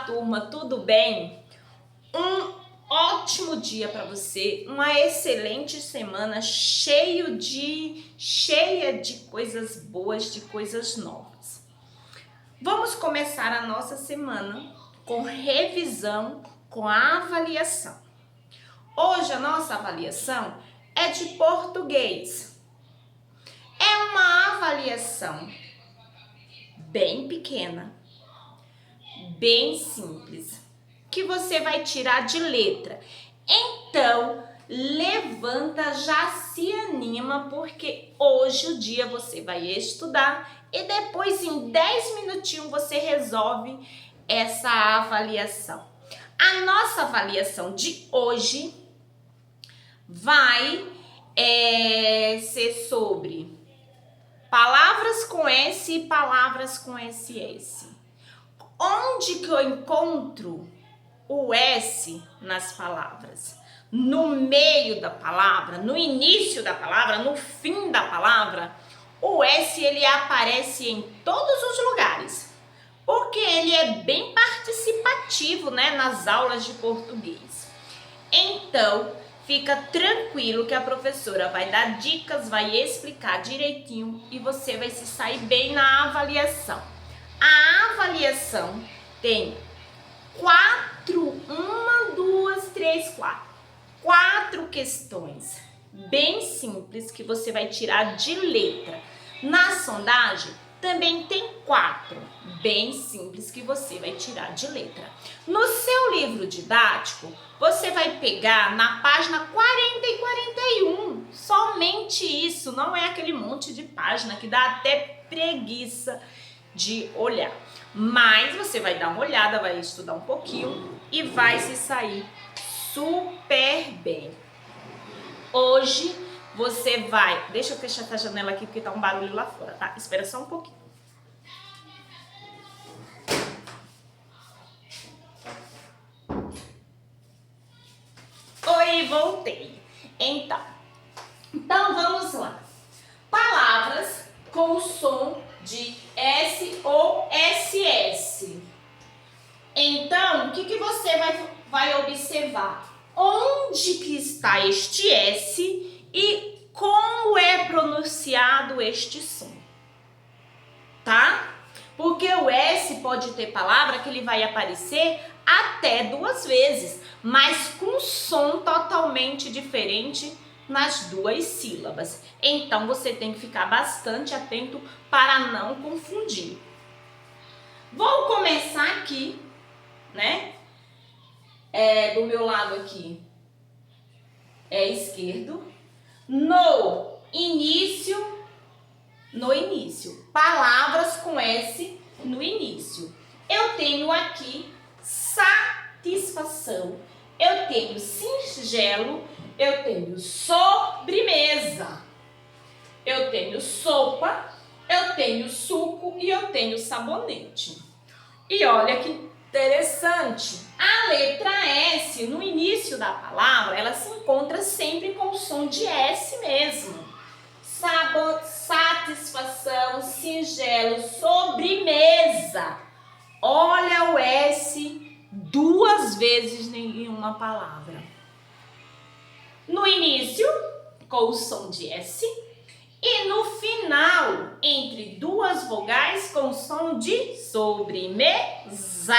turma, tudo bem? Um ótimo dia para você, uma excelente semana cheia de coisas boas, de coisas novas. Vamos começar a nossa semana com revisão, com a avaliação. Hoje a nossa avaliação é de português. É uma avaliação bem pequena, bem simples, que você vai tirar de letra. Então, levanta, já se anima, porque hoje o dia você vai estudar e depois em 10 minutinhos você resolve essa avaliação. A nossa avaliação de hoje vai ser sobre palavras com S e palavras com SS. Onde que eu encontro o S nas palavras? No meio da palavra, no início da palavra, no fim da palavra? O S ele aparece em todos os lugares, porque ele é bem participativo, né, nas aulas de português. Então, fica tranquilo que a professora vai dar dicas, vai explicar direitinho e você vai se sair bem na avaliação. A avaliação tem quatro questões bem simples que você vai tirar de letra. Na sondagem também tem 4 bem simples que você vai tirar de letra. No seu livro didático, você vai pegar na página 40 e 41, somente isso, não é aquele monte de página que dá até preguiça de olhar. Mas você vai dar uma olhada, vai estudar um pouquinho e vai se sair super bem. Hoje você vai... Deixa eu fechar essa janela aqui porque tá um barulho lá fora, tá? Espera só um pouquinho. Oi, voltei. Então vamos lá. Palavras com o som de S ou SS. Então, o que você vai observar? Onde que está este S e como é pronunciado este som, tá? Porque o S pode ter palavra que ele vai aparecer até 2 vezes, mas com som totalmente diferente nas 2 sílabas. Então, você tem que ficar bastante atento para não confundir. Vou começar aqui, né? Do meu lado aqui é esquerdo. No início, palavras com S no início. Eu tenho aqui satisfação, eu tenho singelo, eu tenho sobremesa, eu tenho sopa, eu tenho suco e eu tenho sabonete. E olha que interessante, a letra S no início da palavra, ela se encontra sempre com o som de S mesmo. Satisfação, singelo, sobremesa. Olha o S 2 vezes em uma palavra. No início, com o som de S, e no final, entre 2 vogais, com o som de sobremesa,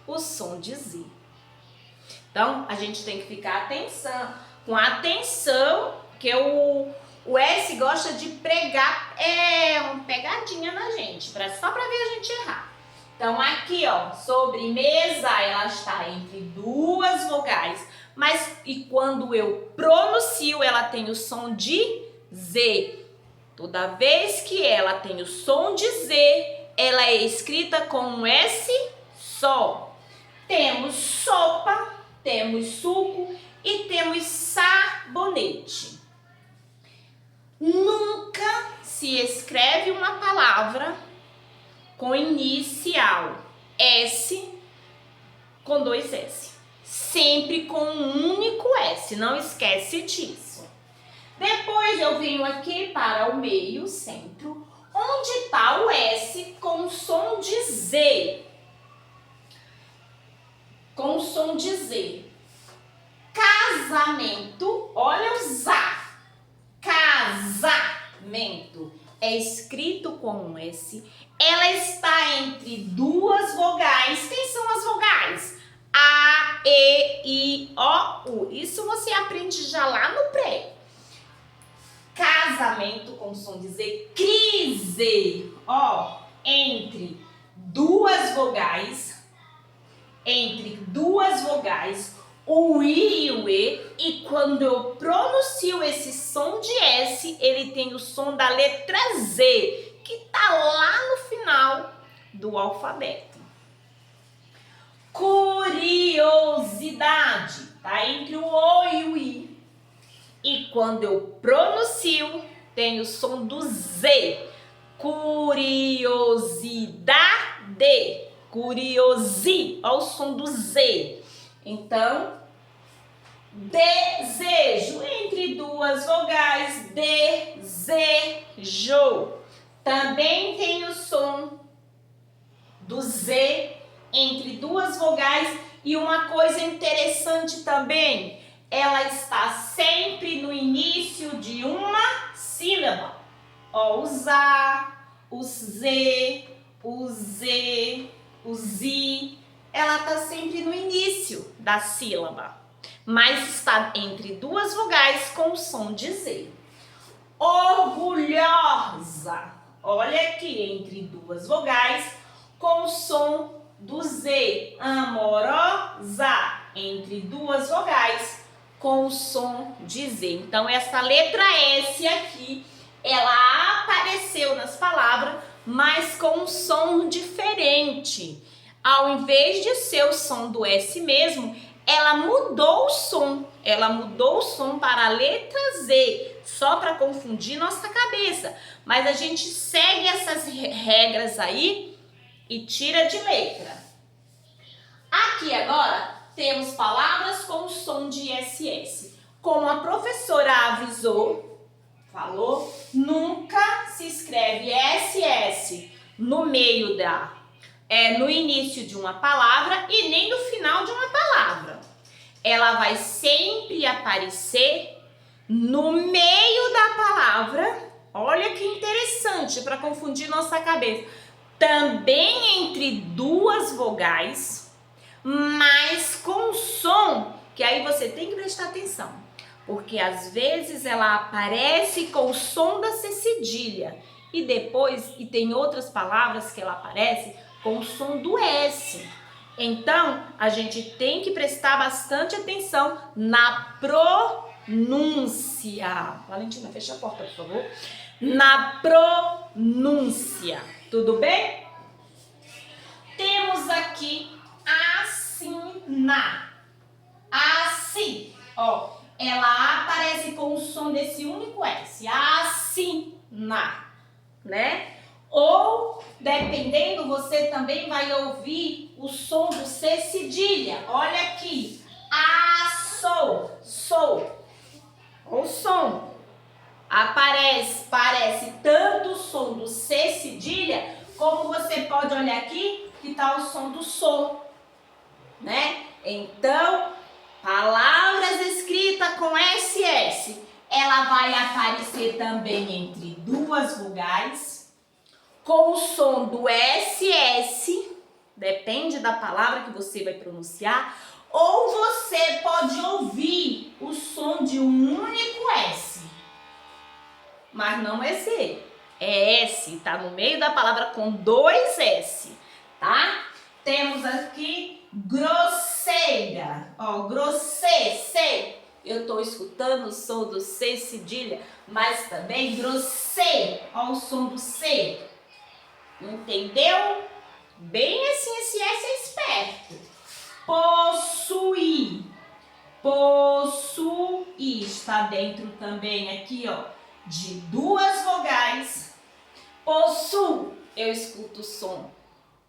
o som de Z. Então, a gente tem que ficar com atenção, porque o S gosta de pregar, uma pegadinha na gente, só para ver a gente errar. Então, aqui, ó, sobremesa, ela está entre 2 vogais, e quando eu pronuncio, ela tem o som de Z. Toda vez que ela tem o som de Z, ela é escrita com um S só. Temos sopa, temos suco e temos sabonete. Nunca se escreve uma palavra com inicial S com 2 S. Sempre com um único S, não esquece disso. Depois eu venho aqui para o meio, centro, onde está o S com o som de Z. som de Z. Casamento, olha o zá. Casamento é escrito com um S. Ela está entre duas vogais. Quem são as vogais? A, E, I, O, U. Isso você aprende já lá no pré. Casamento com som de Z. Crise, ó, entre duas vogais. Entre duas vogais. O I e o E, e quando eu pronuncio esse som de S, ele tem o som da letra Z, que tá lá no final do alfabeto. Curiosidade, tá entre o O e o I. E quando eu pronuncio, tem o som do Z. Curiosidade, curiosi, olha o som do Z. Então, desejo, entre duas vogais, desejo. Também tem o som do Z entre duas vogais. E uma coisa interessante também, ela está sempre no início de uma sílaba. Ó, o ZA, o Z, o Z, o ZI. Ela está sempre no início da sílaba, mas está entre duas vogais com o som de Z. Orgulhosa, olha aqui, entre duas vogais com o som do Z. Amorosa, entre duas vogais com o som de Z. Então, essa letra S aqui, ela apareceu nas palavras, mas com um som diferente. Ao invés de ser o som do S mesmo, ela mudou o som. Ela mudou o som para a letra Z, só para confundir nossa cabeça. Mas a gente segue essas regras aí e tira de letra. Aqui agora temos palavras com som de SS. Como a professora avisou, falou, nunca se escreve SS no meio no início de uma palavra e nem no final de uma palavra. Ela vai sempre aparecer no meio da palavra. Olha que interessante, para confundir nossa cabeça. Também entre duas vogais, mas com som, que aí você tem que prestar atenção. Porque às vezes ela aparece com o som da C cedilha. E depois, e tem outras palavras que ela aparece com o som do S. Então, a gente tem que prestar bastante atenção na pronúncia. Valentina, fecha a porta, por favor. Na pronúncia. Tudo bem? Temos aqui assinar. Assim, ó. Ela aparece com o som desse único S. Assinar, né? Ou, dependendo, você também vai ouvir o som do C cedilha. Olha aqui. Sou. O som. Parece tanto o som do C cedilha, como você pode olhar aqui, que está o som do sou, né? Então, palavras escritas com SS, ela vai aparecer também entre duas vogais, com o som do SS, depende da palavra que você vai pronunciar, ou você pode ouvir o som de um único S, mas não é Z, é S, tá no meio da palavra com dois S, tá? Temos aqui grosseira, ó, grosseira, eu tô escutando o som do C cedilha, mas também grosseiro, ó o som do C. Entendeu? Bem assim, esse S é esperto. Possuir. Possuir. Está dentro também aqui, ó, de duas vogais. Possuo. Eu escuto o som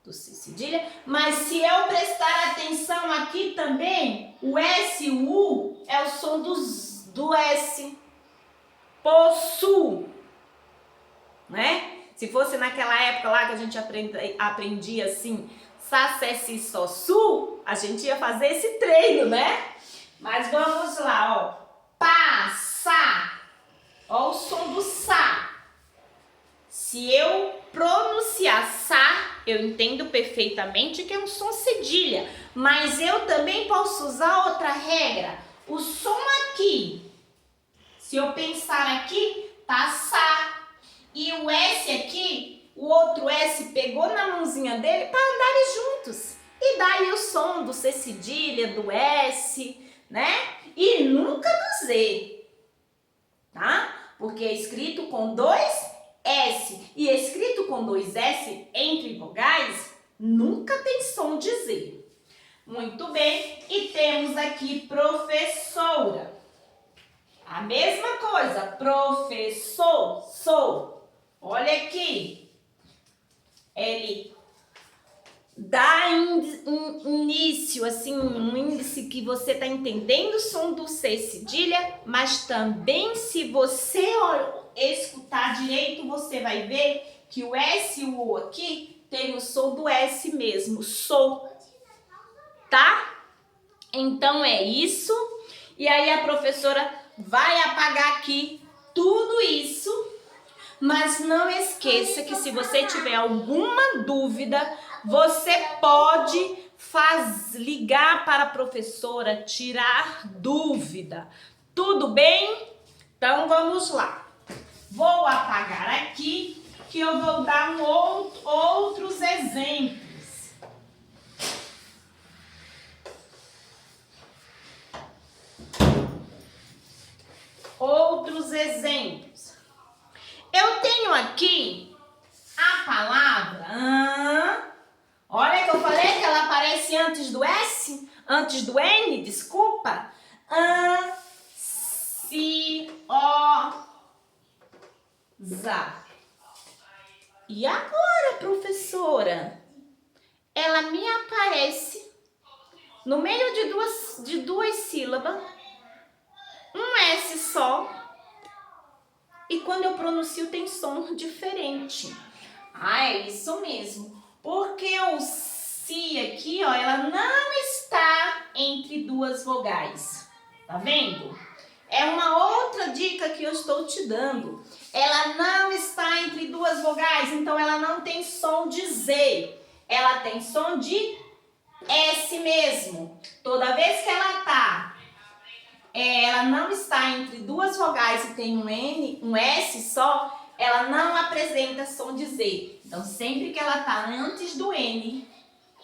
do C cedilha. Mas se eu prestar atenção aqui também, o S e o U é o som do S. Possuo. Né? Se fosse naquela época lá que a gente aprendia assim, Sá, sé, si, sol, su, a gente ia fazer esse treino, né? Mas vamos lá, ó. Passar. Ó o som do Sá. Se eu pronunciar Sá, eu entendo perfeitamente que é um som cedilha. Mas eu também posso usar outra regra. O som aqui, se eu pensar aqui, tá Sá. E o S aqui, o outro S pegou na mãozinha dele para andarem juntos. E daí o som do C cedilha, do S, né? E nunca do Z, tá? Porque é escrito com dois S e escrito com dois S entre vogais, nunca tem som de Z. Muito bem, e temos aqui professora. A mesma coisa, professor, sou. Olha aqui, ele dá início, assim, um índice que você está entendendo o som do C cedilha, mas também se você escutar direito, você vai ver que o S e o O aqui tem o som do S mesmo, sou, tá? Então é isso. E aí a professora vai apagar aqui tudo isso, mas não esqueça que se você tiver alguma dúvida, você pode ligar para a professora, tirar dúvida. Tudo bem? Então vamos lá. Vou apagar aqui que eu vou dar outros exemplos. Outros exemplos. Eu tenho aqui a palavra... Olha que eu falei que ela aparece antes do S, antes do N, desculpa. Ansiosa. E agora, professora? Ela me aparece no meio de duas sílabas, um S só, e quando eu pronuncio tem som diferente. Ah, é isso mesmo. Porque o si aqui, ó, ela não está entre duas vogais. Tá vendo? É uma outra dica que eu estou te dando. Ela não está entre duas vogais, então ela não tem som de Z. Ela tem som de S mesmo. Toda vez que ela não está entre duas vogais e tem um N, um S só, ela não apresenta som de Z. Então, sempre que ela está antes do N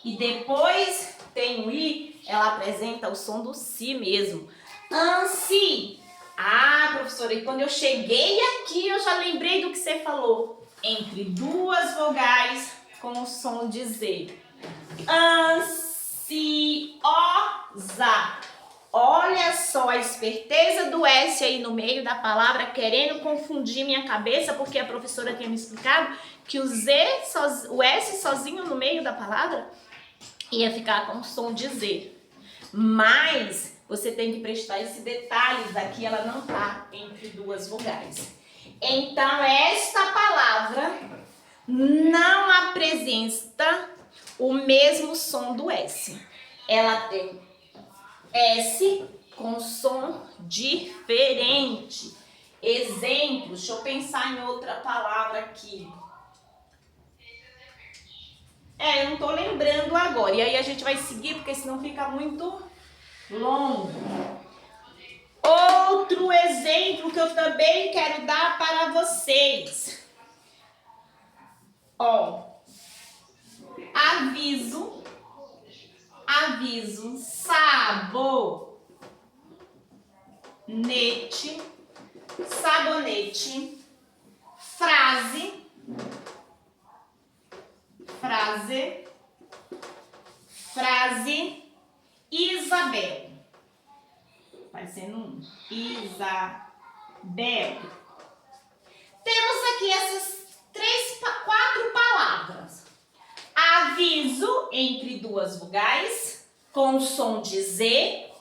e depois tem o I, ela apresenta o som do Si mesmo. Ansi. Ah, professora, e quando eu cheguei aqui, eu já lembrei do que você falou. Entre duas vogais com o som de Z. Ansiosa. Olha só a esperteza do S aí no meio da palavra, querendo confundir minha cabeça, porque a professora tinha me explicado que o S sozinho no meio da palavra ia ficar com o som de Z. Mas você tem que prestar esse detalhe, daqui ela não está entre duas vogais. Então, esta palavra não apresenta o mesmo som do S. Ela tem S com som diferente. Exemplo, deixa eu pensar em outra palavra aqui. Eu não tô lembrando agora. E aí a gente vai seguir, porque senão fica muito longo. Outro exemplo que eu também quero dar para vocês. Ó, aviso, sabonete, frase, Isabel. Parecendo Isabel. Temos aqui essas 4 palavras. Aviso entre duas vogais com o som de Z.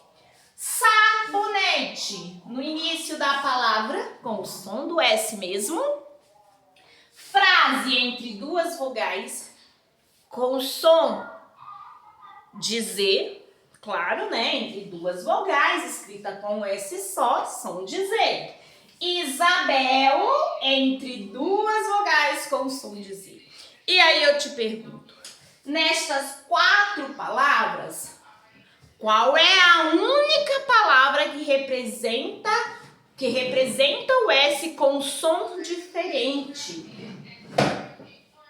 Sabonete no início da palavra com o som do S mesmo. Frase entre duas vogais com o som Dizer, claro, né? Entre duas vogais, escrita com S só, som de Z. Isabel, entre duas vogais com som de Z. E aí eu te pergunto, nestas 4 palavras, qual é a única palavra que representa o S com som diferente?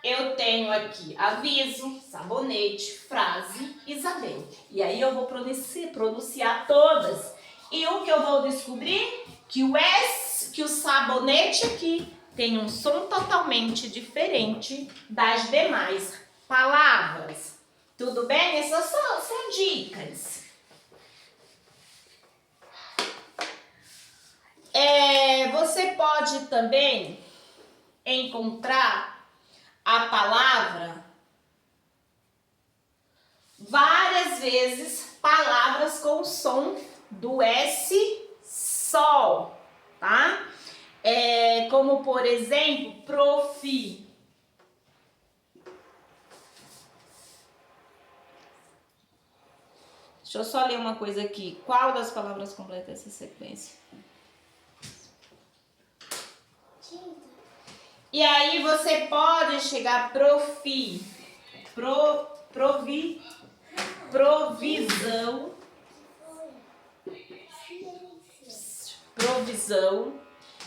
Eu tenho aqui aviso, sabonete, frase, Isabel. E aí eu vou pronunciar todas. E o que eu vou descobrir? Que o S, que o sabonete aqui tem um som totalmente diferente das demais palavras. Tudo bem? Essas são dicas. Você pode também encontrar a palavra várias vezes, palavras com o som do S só, tá? Como, por exemplo, profi. Deixa eu só ler uma coisa aqui. Qual das palavras completa essa sequência? E aí você pode chegar profi, provisão,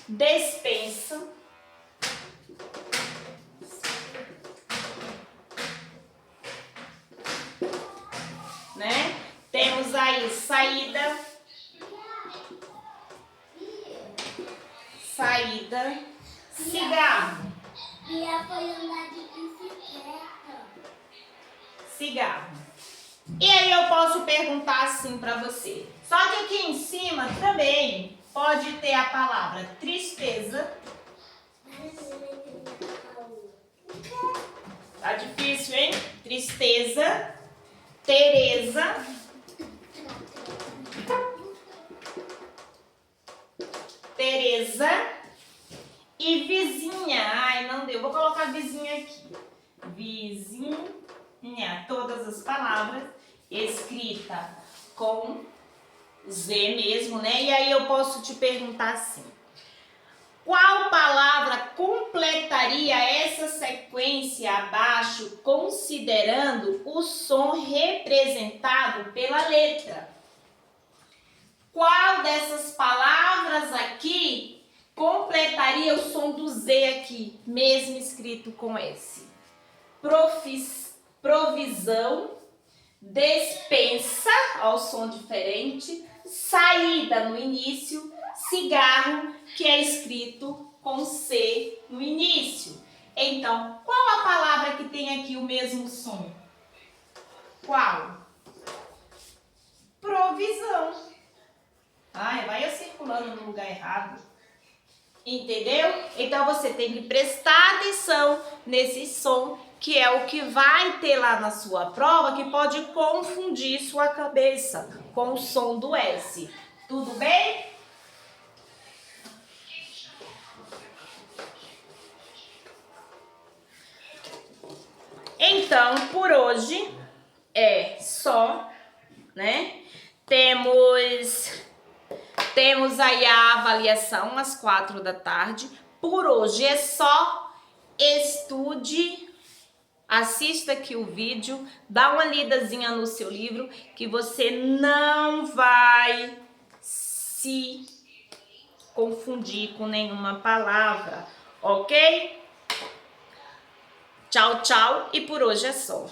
despensa, né? Temos aí saída, cigarro. E ela foi andar de bicicleta. Cigarro. E aí eu posso perguntar assim pra você. Só que aqui em cima também pode ter a palavra tristeza. Tá difícil, hein? Tristeza, Tereza, e vizinha. Ai, não deu. Vou colocar vizinha aqui. Vizinha. Todas as palavras escrita com Z mesmo, né? E aí eu posso te perguntar assim. Qual palavra completaria essa sequência abaixo, considerando o som representado pela letra? Qual dessas palavras aqui completaria o som do Z aqui, mesmo escrito com S? Provisão, despensa, ó, o som diferente, saída no início, cigarro, que é escrito com C no início. Então, qual a palavra que tem aqui o mesmo som? Qual? Provisão. Ai, vai eu circulando no lugar errado. Entendeu? Então, você tem que prestar atenção nesse som, que é o que vai ter lá na sua prova, que pode confundir sua cabeça com o som do S. Tudo bem? Então, por hoje é só, né? Temos aí a avaliação às 4 da tarde. Por hoje é só. Estude, assista aqui o vídeo, dá uma lidazinha no seu livro, que você não vai se confundir com nenhuma palavra, ok? Tchau, tchau, e por hoje é só.